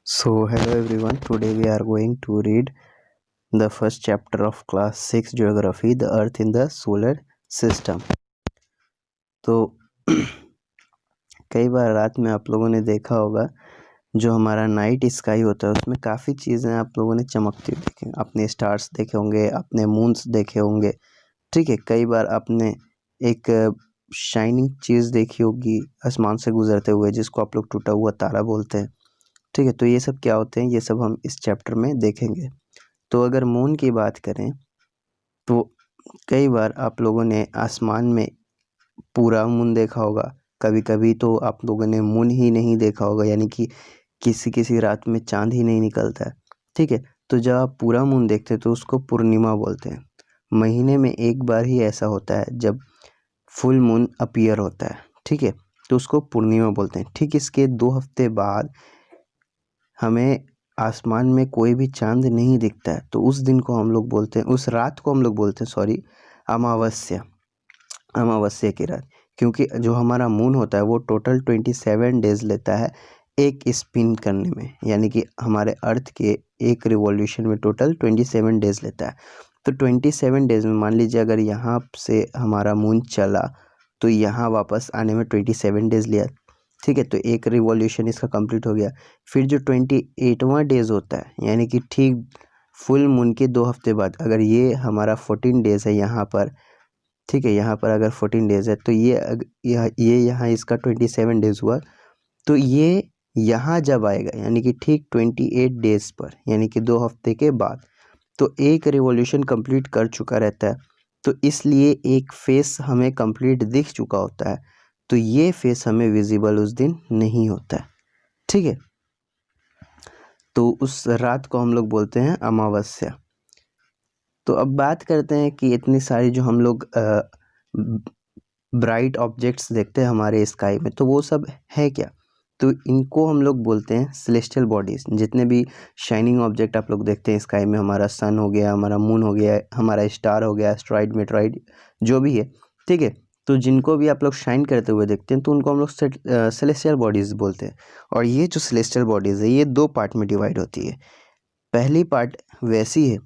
So, hello everyone. Today we are going to read the first chapter of class 6 geography, the earth in the solar system. तो कई बार रात में आप लोगों ने देखा होगा जो हमारा नाइट स्काई होता है उसमें काफ़ी चीज़ें आप लोगों ने चमकती हुई देखी, अपने स्टार्स देखे होंगे, अपने मून्स देखे होंगे। ठीक है, कई बार आपने एक शाइनिंग चीज़ देखी होगी आसमान से गुजरते हुए जिसको आप लोग टूटा हुआ तारा बोलते हैं। ठीक है, तो ये सब क्या होते हैं, ये सब हम इस चैप्टर में देखेंगे। तो अगर मून की बात करें तो कई बार आप लोगों ने आसमान में पूरा मून देखा होगा, कभी कभी तो आप लोगों ने मून ही नहीं देखा होगा, यानी कि किसी किसी रात में चांद ही नहीं निकलता है। ठीक है, तो जब आप पूरा मून देखते हैं तो उसको पूर्णिमा बोलते हैं। महीने में एक बार ही ऐसा होता है जब फुल मून अपीयर होता है। ठीक है, तो उसको पूर्णिमा बोलते हैं। ठीक इसके 2 हफ्ते बाद हमें आसमान में कोई भी चांद नहीं दिखता है, तो उस दिन को हम लोग बोलते हैं, उस रात को हम लोग बोलते हैं अमावस्या। अमावस्या की रात, क्योंकि जो हमारा मून होता है वो टोटल 27 डेज लेता है एक स्पिन करने में, यानी कि हमारे अर्थ के एक रिवॉल्यूशन में टोटल 27 डेज लेता है। तो 27 डेज में मान लीजिए अगर यहाँ से हमारा मून चला तो यहाँ वापस आने में 27 डेज लिया। ठीक है, तो एक रिवॉल्यूशन इसका कंप्लीट हो गया। फिर जो 28वां डेज होता है, यानी कि ठीक फुल मून के 2 हफ्ते बाद, अगर ये हमारा 14 डेज है यहाँ पर, ठीक है, यहाँ पर अगर 14 डेज है तो ये यहाँ इसका 27 डेज हुआ। तो ये यहाँ जब आएगा यानी कि ठीक 28 डेज पर, यानी कि 2 हफ्ते के बाद, तो एक रिवॉल्यूशन कंप्लीट कर चुका रहता है। तो इसलिए एक फेस हमें कंप्लीट दिख चुका होता है, तो ये फेस हमें विजिबल उस दिन नहीं होता है। ठीक है, तो उस रात को हम लोग बोलते हैं अमावस्या। तो अब बात करते हैं कि इतनी सारी जो हम लोग ब्राइट ऑब्जेक्ट्स देखते हैं हमारे स्काई में, तो वो सब है क्या? तो इनको हम लोग बोलते हैं सेलेस्टियल बॉडीज़। जितने भी शाइनिंग ऑब्जेक्ट आप लोग देखते हैं स्काई में, हमारा सन हो गया, हमारा मून हो गया, हमारा स्टार हो गया, एस्टेरॉइड, मेटेरॉइड, जो भी है। ठीक है, तो जिनको भी आप लोग शाइन करते हुए देखते हैं तो उनको हम लोग सेलेस्टियल बॉडीज़ बोलते हैं। और ये जो सेलेस्टियल बॉडीज़ है ये 2 पार्ट में डिवाइड होती है। पहली पार्ट वैसी है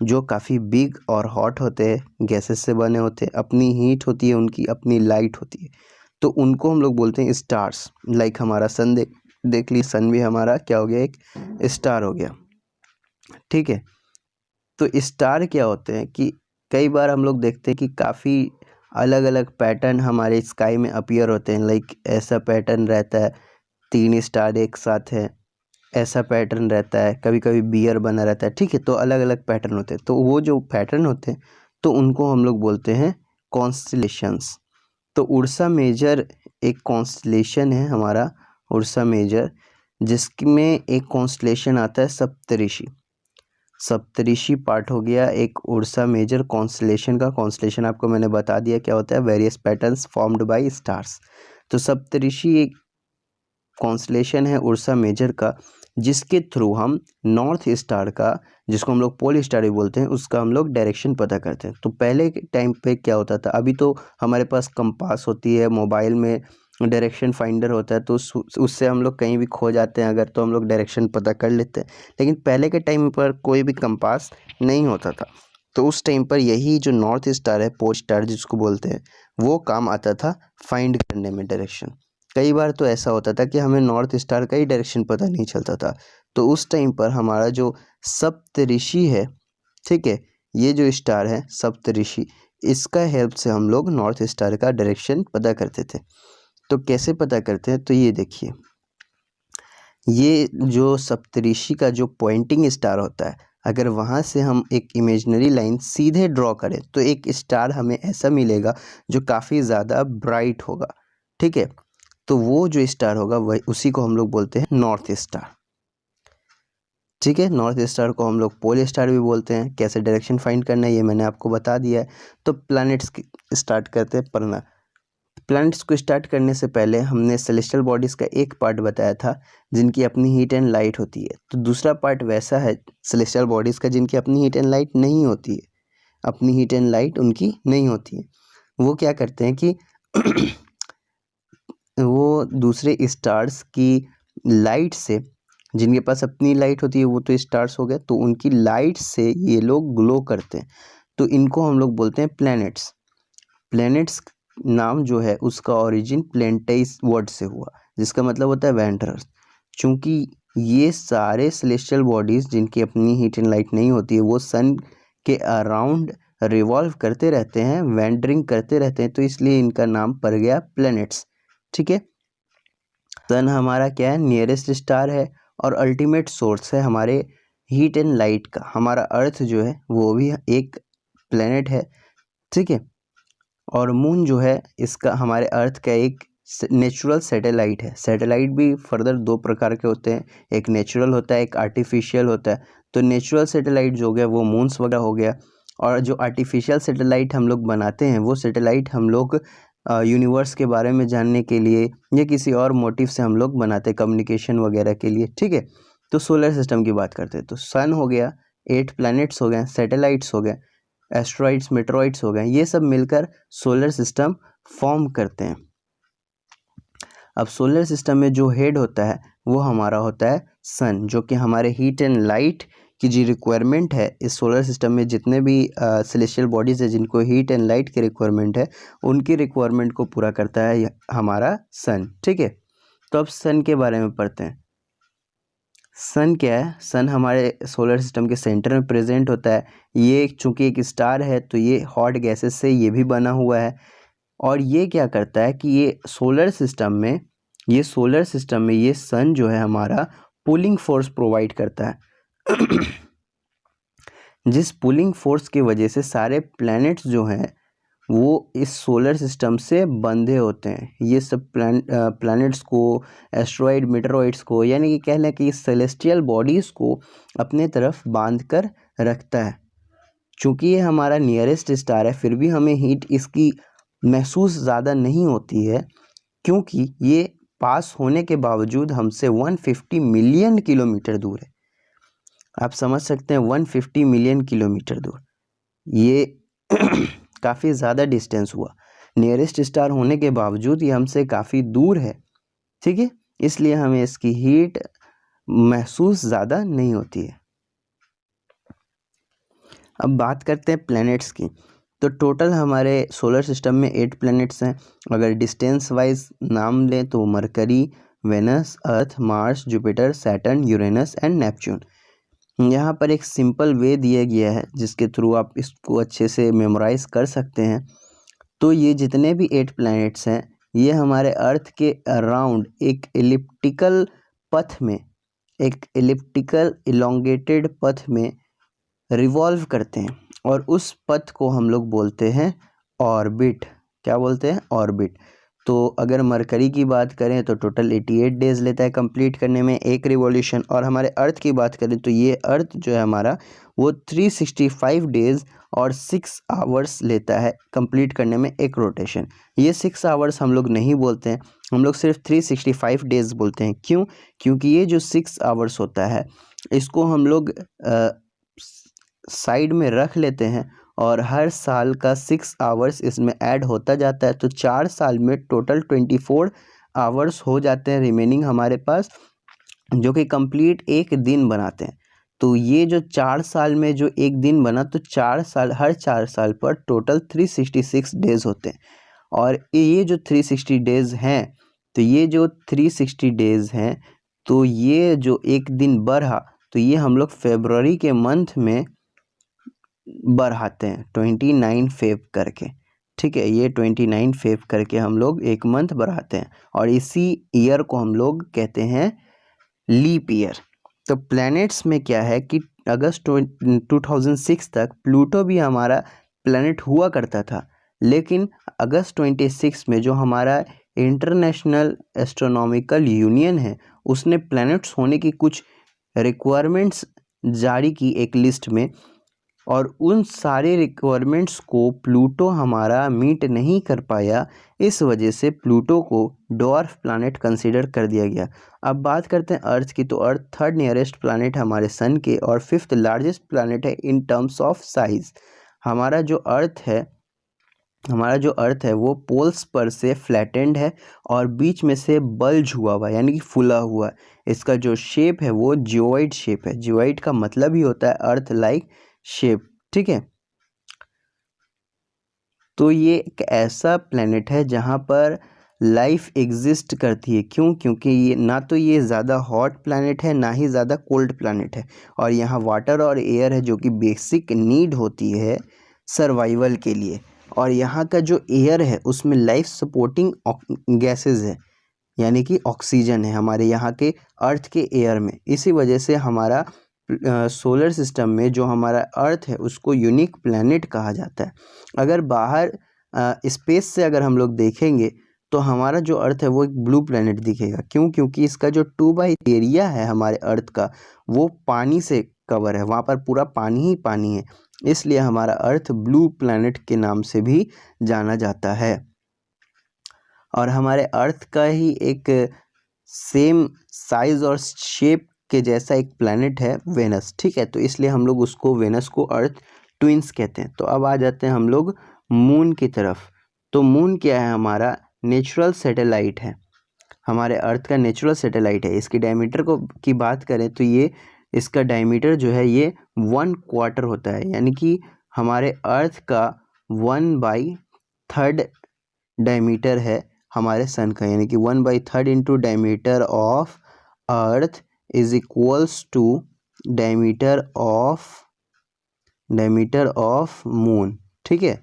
जो काफ़ी बिग और हॉट होते हैं, गैसेस से बने होते हैं, अपनी हीट होती है, उनकी अपनी लाइट होती है, तो उनको हम लोग बोलते हैं स्टार्स। लाइक हमारा सन देख ली, सन भी हमारा क्या हो गया, एक स्टार हो गया। ठीक है, तो स्टार क्या होते हैं कि कई बार हम लोग देखते हैं कि काफ़ी अलग अलग पैटर्न हमारे स्काई में अपीयर होते हैं। लाइक ऐसा पैटर्न रहता है, 3 स्टार एक साथ है, ऐसा पैटर्न रहता है, कभी कभी बियर बना रहता है। ठीक है, तो अलग अलग पैटर्न होते हैं, तो वो जो पैटर्न होते हैं तो उनको हम लोग बोलते हैं कॉन्स्टलेशंस। तो उर्सा मेजर एक कॉन्स्टलेशन है हमारा, उर्सा मेजर, जिसमें एक कॉन्स्टलेशन आता है सप्तऋषि। सप्तऋषि पार्ट हो गया एक उर्सा मेजर कॉन्स्टलेशन का। कॉन्स्टलेशन आपको मैंने बता दिया क्या होता है, various patterns formed by stars. तो सप्तऋषि एक कॉन्स्टलेशन है उर्सा मेजर का, जिसके थ्रू हम नॉर्थ स्टार का, जिसको हम लोग पोल स्टार भी बोलते हैं, उसका हम लोग डायरेक्शन पता करते हैं। तो पहले के टाइम पे क्या होता था, अभी तो हमारे पास कंपास होती है, मोबाइल में डायरेक्शन फाइंडर होता है, तो उससे हम लोग कहीं भी खो जाते हैं अगर, तो हम लोग डायरेक्शन पता कर लेते हैं। लेकिन पहले के टाइम पर कोई भी कंपास नहीं होता था, तो उस टाइम पर यही जो नॉर्थ स्टार है, पोल स्टार जिसको बोलते हैं, वो काम आता था फाइंड करने में डायरेक्शन। कई बार तो ऐसा होता था कि हमें नॉर्थ स्टार का ही डायरेक्शन पता नहीं चलता था, तो उस टाइम पर हमारा जो सप्तऋषि है, ठीक है, ये जो स्टार है सप्तऋषि, इसका हेल्प से हम लोग नॉर्थ स्टार का डायरेक्शन पता करते थे। तो कैसे पता करते हैं, तो ये देखिए, ये जो सप्तऋषि का जो पॉइंटिंग स्टार होता है, अगर वहाँ से हम एक इमेजिनरी लाइन सीधे ड्रॉ करें तो एक स्टार हमें ऐसा मिलेगा जो काफ़ी ज़्यादा ब्राइट होगा। ठीक है, तो वो जो स्टार होगा वही, उसी को हम लोग बोलते हैं नॉर्थ स्टार। ठीक है, नॉर्थ स्टार को हम लोग पोल स्टार भी बोलते हैं। कैसे डायरेक्शन फाइंड करना है ये मैंने आपको बता दिया है। तो प्लैनेट्स स्टार्ट करते हैं पढ़ना। प्लैनेट्स को स्टार्ट करने से पहले हमने सेलेस्टियल बॉडीज़ का एक पार्ट बताया था जिनकी अपनी हीट एंड लाइट होती है। तो दूसरा पार्ट वैसा है सेलेस्टियल बॉडीज़ का जिनकी अपनी हीट एंड लाइट नहीं होती है, अपनी हीट एंड लाइट उनकी नहीं होती है। वो क्या करते हैं कि वो दूसरे स्टार्स की लाइट से जिनके पास अपनी लाइट होती है वो तो स्टार्स हो गए, तो उनकी लाइट से ये लोग ग्लो करते हैं, तो इनको हम लोग बोलते हैं प्लैनेट्स। प्लैनेट्स नाम जो है उसका ओरिजिन प्लेंटाइस वर्ड से हुआ, जिसका मतलब होता है वेंडरर्स। चूँकि ये सारे सेलेस्टियल बॉडीज़ जिनकी अपनी हीट एंड लाइट नहीं होती है वो सन के अराउंड रिवॉल्व करते रहते हैं, वेंडरिंग करते रहते हैं, तो इसलिए इनका नाम पड़ गया प्लैनेट्स। ठीक है, सन हमारा क्या है, नियरेस्ट स्टार है और अल्टीमेट सोर्स है हमारे हीट एंड लाइट का। हमारा अर्थ जो है वो भी एक प्लैनेट है। ठीक है, और मून जो है इसका हमारे अर्थ का एक नेचुरल सैटेलाइट है। सैटेलाइट भी फर्दर दो प्रकार के होते हैं, एक नेचुरल होता है, एक आर्टिफिशियल होता है। तो नेचुरल सैटेलाइट जो हो गया वो मून्स वगैरह हो गया, और जो आर्टिफिशियल सैटेलाइट हम लोग बनाते हैं वो सैटेलाइट हम लोग यूनिवर्स के बारे में जानने के लिए या किसी और मोटिव से हम लोग बनाते हैं, कम्युनिकेशन वगैरह के लिए। ठीक है, तो सोलर सिस्टम की बात करते हैं तो सन हो गया, 8 प्लैनेट्स हो गए, सैटेलाइट्स हो गए, एस्ट्रॉइड्स मेट्रॉइड्स हो गए, ये सब मिलकर सोलर सिस्टम फॉर्म करते हैं। अब सोलर सिस्टम में जो हेड होता है वो हमारा होता है सन, जो कि हमारे हीट एंड लाइट की जो रिक्वायरमेंट है इस सोलर सिस्टम में जितने भी सेलेस्टियल बॉडीज़ है जिनको हीट एंड लाइट की रिक्वायरमेंट है उनकी रिक्वायरमेंट को पूरा करता है हमारा सन। ठीक है, तो अब सन के बारे में पढ़ते हैं। सन क्या है, सन हमारे सोलर सिस्टम के सेंटर में प्रेजेंट होता है। ये चूँकि एक स्टार है तो ये हॉट गैसेस से ये भी बना हुआ है, और ये क्या करता है कि ये सोलर सिस्टम में ये सन जो है हमारा पुलिंग फोर्स प्रोवाइड करता है जिस पुलिंग फोर्स की वजह से सारे प्लैनेट्स जो हैं वो इस सोलर सिस्टम से बंधे होते हैं। ये सब प्लैनेट्स को, एस्ट्रॉइड मेटेरॉइड्स को, यानी कि कह लें कि सेलेस्टियल बॉडीज़ को अपने तरफ बांध कर रखता है। चूँकि ये हमारा नियरेस्ट स्टार है फिर भी हमें हीट इसकी महसूस ज़्यादा नहीं होती है, क्योंकि ये पास होने के बावजूद हमसे 150 मिलियन किलोमीटर दूर है। आप समझ सकते हैं 150 मिलियन किलोमीटर दूर, ये काफ़ी ज़्यादा डिस्टेंस हुआ। नियरेस्ट स्टार होने के बावजूद ये हमसे काफ़ी दूर है। ठीक है, इसलिए हमें इसकी हीट महसूस ज़्यादा नहीं होती है। अब बात करते हैं प्लैनेट्स की, तो टोटल हमारे सोलर सिस्टम में 8 प्लैनेट्स हैं। अगर डिस्टेंस वाइज नाम लें तो Mercury, Venus, Earth, Mars, Jupiter, Saturn, Uranus and Neptune. यहाँ पर एक सिंपल वे दिया गया है जिसके थ्रू आप इसको अच्छे से मेमोराइज कर सकते हैं। तो ये जितने भी 8 प्लैनेट्स हैं ये हमारे अर्थ के अराउंड एक एलिप्टिकल पथ में, एक एलिप्टिकल इलोंगेटेड पथ में रिवॉल्व करते हैं, और उस पथ को हम लोग बोलते हैं ऑर्बिट। क्या बोलते हैं? ऑर्बिट। तो अगर मरकरी की बात करें तो टोटल 88 डेज़ लेता है कंप्लीट करने में एक रिवॉल्यूशन, और हमारे अर्थ की बात करें तो ये अर्थ जो है हमारा वो 365 डेज़ और 6 आवर्स लेता है कंप्लीट करने में एक रोटेशन। ये 6 आवर्स हम लोग नहीं बोलते हैं, हम लोग सिर्फ 365 डेज़ बोलते हैं। क्यों? क्योंकि ये जो 6 आवर्स होता है इसको हम लोग साइड में रख लेते हैं और हर साल का 6 आवर्स इसमें ऐड होता जाता है, तो 4 साल में टोटल 24 आवर्स हो जाते हैं रिमेनिंग हमारे पास, जो कि कंप्लीट एक दिन बनाते हैं। तो ये जो 4 साल में जो एक दिन बना, तो 4 साल, हर 4 साल पर टोटल 366 डेज़ होते हैं। और ये जो 360 डेज़ हैं, तो ये जो 360 डेज़ हैं, तो ये जो एक दिन बढ़ा, तो ये हम लोग फरवरी के मंथ में बढ़ाते हैं 29 फेब करके। ठीक है, ये 29 फेब करके हम लोग एक मंथ बढ़ाते हैं, और इसी ईयर को हम लोग कहते हैं लीप ईयर। तो प्लैनेट्स में क्या है कि अगस्त 2006 तक प्लूटो भी हमारा प्लैनेट हुआ करता था, लेकिन अगस्त 26 में जो हमारा इंटरनेशनल एस्ट्रोनॉमिकल यूनियन है उसने प्लैनेट्स होने की कुछ रिक्वायरमेंट्स जारी की एक लिस्ट में, और उन सारे रिक्वायरमेंट्स को प्लूटो हमारा मीट नहीं कर पाया। इस वजह से प्लूटो को डॉर्फ प्लैनेट कंसीडर कर दिया गया। अब बात करते हैं अर्थ की, तो अर्थ 3rd नियरेस्ट प्लैनेट हमारे सन के और 5th लार्जेस्ट प्लैनेट है इन टर्म्स ऑफ साइज़। हमारा जो अर्थ है हमारा जो अर्थ है वो पोल्स पर से फ्लैटेंड है और बीच में से बल्ज हुआ हुआ है, यानी कि फूला हुआ है। इसका जो शेप है वो जियोइड शेप है। जियोइड का मतलब ही होता है अर्थ लाइक शेप, ठीक है। तो ये एक ऐसा प्लेनेट है जहाँ पर लाइफ एग्जिस्ट करती है। क्यों? क्योंकि ये ना तो ये ज़्यादा हॉट प्लैनेट है ना ही ज़्यादा कोल्ड प्लैनेट है, और यहाँ वाटर और एयर है जो कि बेसिक नीड होती है सर्वाइवल के लिए। और यहाँ का जो एयर है उसमें लाइफ सपोर्टिंग गैसेस है, यानी कि ऑक्सीजन है हमारे यहाँ के अर्थ के एयर में। इसी वजह से हमारा सोलर सिस्टम में जो हमारा अर्थ है उसको यूनिक प्लैनेट कहा जाता है। अगर बाहर स्पेस से अगर हम लोग देखेंगे तो हमारा जो अर्थ है वो एक ब्लू प्लैनेट दिखेगा। क्यों? क्योंकि इसका जो 2 बाई एरिया है हमारे अर्थ का वो पानी से कवर है, वहाँ पर पूरा पानी ही पानी है, इसलिए हमारा अर्थ ब्लू प्लैनेट के नाम से भी जाना जाता है। और हमारे अर्थ का ही एक सेम साइज और शेप के जैसा एक प्लैनेट है वेनस, ठीक है। तो इसलिए हम लोग उसको वेनस को अर्थ ट्विंस कहते हैं। तो अब आ जाते हैं हम लोग मून की तरफ। तो मून क्या है? हमारा नेचुरल सैटेलाइट है, हमारे अर्थ का नेचुरल सैटेलाइट है। इसकी डायमीटर को की बात करें तो ये इसका डायमीटर जो है ये 1/4 होता है, यानी कि हमारे अर्थ का 1/3 डायमीटर है हमारे सन का, यानी कि 1/3 into diameter of earth is equals to diameter of moon, ठीक है।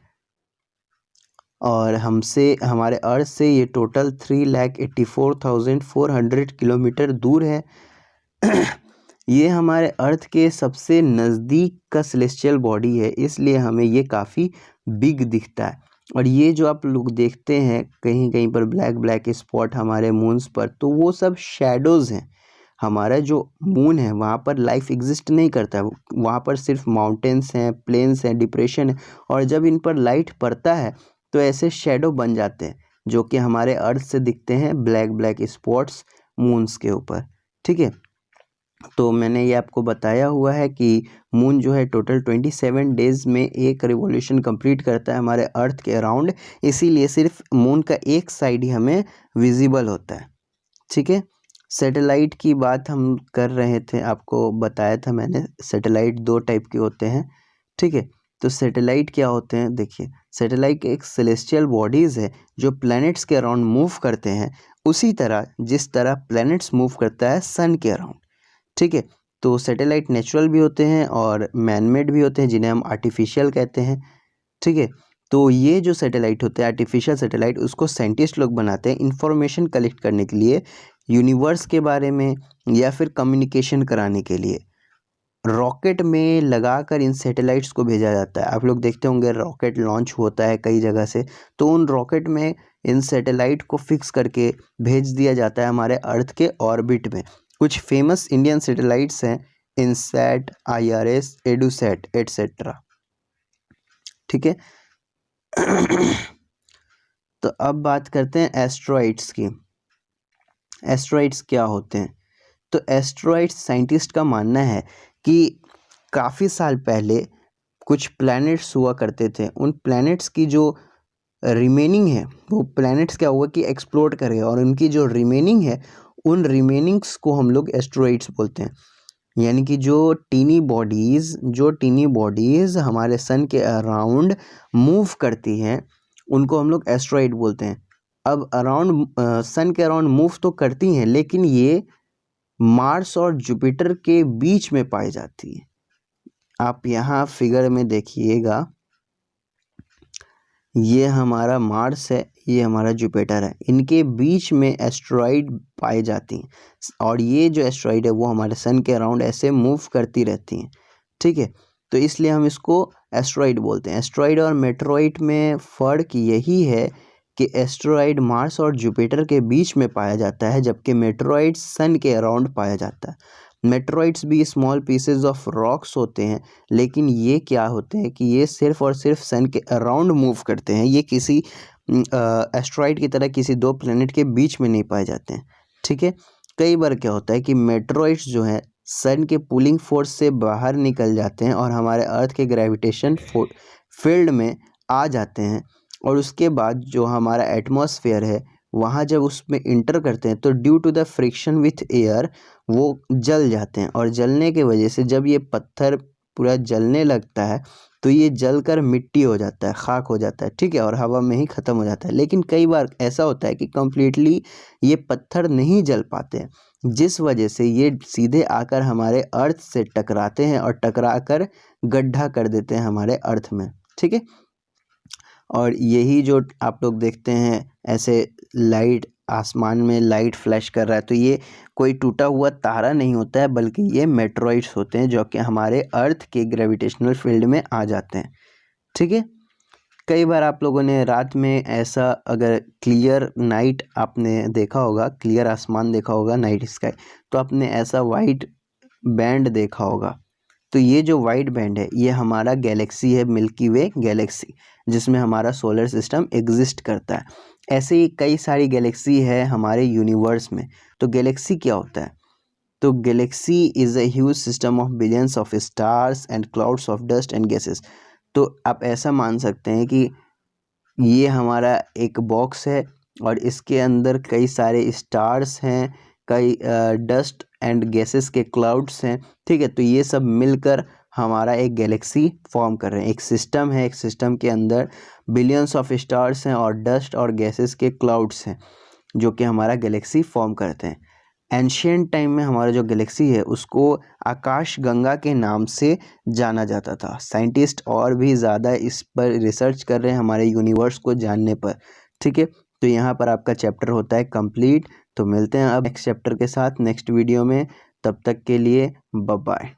और हमसे हमारे अर्थ से ये टोटल 3,84,400 किलोमीटर दूर है। ये हमारे अर्थ के सबसे नज़दीक का सेलेस्टियल बॉडी है, इसलिए हमें ये काफ़ी बिग दिखता है। और ये जो आप लोग देखते हैं कहीं कहीं पर ब्लैक ब्लैक स्पॉट हमारे मून्स पर, तो वो सब शैडोज़ हैं। हमारा जो मून है वहाँ पर लाइफ एग्जिस्ट नहीं करता है, वहाँ पर सिर्फ माउंटेन्स हैं, प्लेन्स हैं, डिप्रेशन है, और जब इन पर लाइट पड़ता है तो ऐसे शैडो बन जाते हैं जो कि हमारे अर्थ से दिखते हैं ब्लैक ब्लैक स्पॉट्स मून्स के ऊपर, ठीक है। तो मैंने ये आपको बताया हुआ है कि मून जो है टोटल 27 डेज़ में एक रिवॉल्यूशन कंप्लीट करता है हमारे अर्थ के अराउंड, इसीलिए सिर्फ मून का एक साइड ही हमें विजिबल होता है, ठीक है। सैटेलाइट की बात हम कर रहे थे, आपको बताया था मैंने सैटेलाइट 2 टाइप के होते हैं, ठीक है। तो सैटेलाइट क्या होते हैं? देखिए, सैटेलाइट एक सेलेस्टियल बॉडीज़ है जो प्लैनेट्स के अराउंड मूव करते हैं, उसी तरह जिस तरह प्लैनेट्स मूव करता है सन के अराउंड, ठीक है। तो सैटेलाइट नेचुरल भी होते हैं और मैनमेड भी होते हैं, जिन्हें हम आर्टिफिशियल कहते हैं, ठीक है। तो ये जो सैटेलाइट होते हैं आर्टिफिशियल सैटेलाइट, उसको साइंटिस्ट लोग बनाते हैं इंफॉर्मेशन कलेक्ट करने के लिए, यूनिवर्स के बारे में या फिर कम्युनिकेशन कराने के लिए। रॉकेट में लगाकर इन सैटेलाइट्स को भेजा जाता है। आप लोग देखते होंगे रॉकेट लॉन्च होता है कई जगह से, तो उन रॉकेट में इन सैटेलाइट को फिक्स करके भेज दिया जाता है हमारे अर्थ के ऑर्बिट में। कुछ फेमस इंडियन सैटेलाइट्स हैं, इनसैट, IRS, एडुसैट एटसेट्रा, ठीक है। तो अब बात करते हैं एस्ट्रॉइड्स की। एस्ट्रॉइड्स क्या होते हैं? तो एस्ट्रॉइड्स साइंटिस्ट का मानना है कि काफ़ी साल पहले कुछ प्लैनेट्स हुआ करते थे, उन प्लैनेट्स की जो रिमेनिंग है वो प्लैनेट्स क्या हुआ कि एक्सप्लोड कर गए, और उनकी जो रिमेनिंग है उन रिमेनिंग्स को हम लोग एस्ट्रॉइड्स बोलते हैं। यानी कि जो टीनी बॉडीज़ हमारे सन के अराउंड मूव करती हैं उनको हम लोग एस्ट्रॉइड बोलते हैं। अब सन के अराउंड मूव तो करती हैं, लेकिन ये मार्स और जुपिटर के बीच में पाई जाती है। आप यहाँ फिगर में देखिएगा, ये हमारा मार्स है, ये हमारा जुपिटर है, इनके बीच में एस्ट्रॉइड पाई जाती हैं, और ये जो एस्ट्रॉइड है वो हमारे सन के अराउंड ऐसे मूव करती रहती हैं, ठीक है। तो इसलिए हम इसको एस्ट्रॉइड बोलते हैं। एस्ट्रॉइड और मेटेरॉइड में फ़र्क यही है कि एस्ट्रॉइड मार्स और जुपिटर के बीच में पाया जाता है, जबकि मेटेरॉइड सन के अराउंड पाया जाता है। मेटेरॉइड्स भी स्मॉल पीसेज ऑफ रॉक्स होते हैं, लेकिन ये क्या होते हैं कि ये सिर्फ और सिर्फ सन के अराउंड मूव करते हैं, ये किसी एस्ट्रॉइड की तरह किसी 2 प्लैनेट के बीच में नहीं पाए जाते हैं, ठीक है। कई बार क्या होता है कि मेटेरॉइड्स जो हैं सन के पुलिंग फोर्स से बाहर निकल जाते हैं और हमारे अर्थ के ग्रेविटेशन फील्ड में आ जाते हैं, और उसके बाद जो हमारा एटमॉस्फेयर है वहाँ जब उसमें इंटर करते हैं तो due to the friction with air वो जल जाते हैं, और जलने के वजह से जब ये पत्थर पूरा जलने लगता है तो ये जलकर मिट्टी हो जाता है, खाक हो जाता है, ठीक है, और हवा में ही ख़त्म हो जाता है। लेकिन कई बार ऐसा होता है कि कम्प्लीटली ये पत्थर नहीं जल पाते हैं, जिस वजह से ये सीधे आकर हमारे अर्थ से टकराते हैं और टकराकर गड्ढा कर देते हैं हमारे अर्थ में, ठीक है। और यही जो आप लोग देखते हैं ऐसे लाइट, आसमान में लाइट फ्लैश कर रहा है, तो ये कोई टूटा हुआ तारा नहीं होता है, बल्कि ये मेटेरॉइड्स होते हैं जो कि हमारे अर्थ के ग्रेविटेशनल फील्ड में आ जाते हैं, ठीक है। कई बार आप लोगों ने रात में ऐसा, अगर क्लियर नाइट आपने देखा होगा, क्लियर आसमान देखा होगा, नाइट स्काई, तो आपने ऐसा वाइट बैंड देखा होगा। तो ये जो वाइट बैंड है ये हमारा गैलेक्सी है, मिल्की वे गैलेक्सी, जिसमें हमारा सोलर सिस्टम एग्जिस्ट करता है। ऐसे ही कई सारी गैलेक्सी है हमारे यूनिवर्स में। तो गैलेक्सी क्या होता है? तो Galaxy is a huge system of billions of stars and clouds of dust and gases. तो आप ऐसा मान सकते हैं कि ये हमारा एक बॉक्स है और इसके अंदर कई सारे स्टार्स हैं, कई डस्ट एंड गैसेस के क्लाउड्स हैं, ठीक है। तो ये सब मिलकर हमारा एक गैलेक्सी फॉर्म कर रहे हैं। एक सिस्टम है, एक सिस्टम के अंदर बिलियंस ऑफ स्टार्स हैं और डस्ट और गैसेस के क्लाउड्स हैं जो कि हमारा गैलेक्सी फॉर्म करते हैं। एंशियंट टाइम में हमारा जो गैलेक्सी है उसको आकाश गंगा के नाम से जाना जाता था। साइंटिस्ट और भी ज़्यादा इस पर रिसर्च कर रहे हैं हमारे यूनिवर्स को जानने पर, ठीक है। तो यहाँ पर आपका चैप्टर होता है कंप्लीट। तो मिलते हैं अब नेक्स्ट चैप्टर के साथ नेक्स्ट वीडियो में। तब तक के लिए बाय बाय।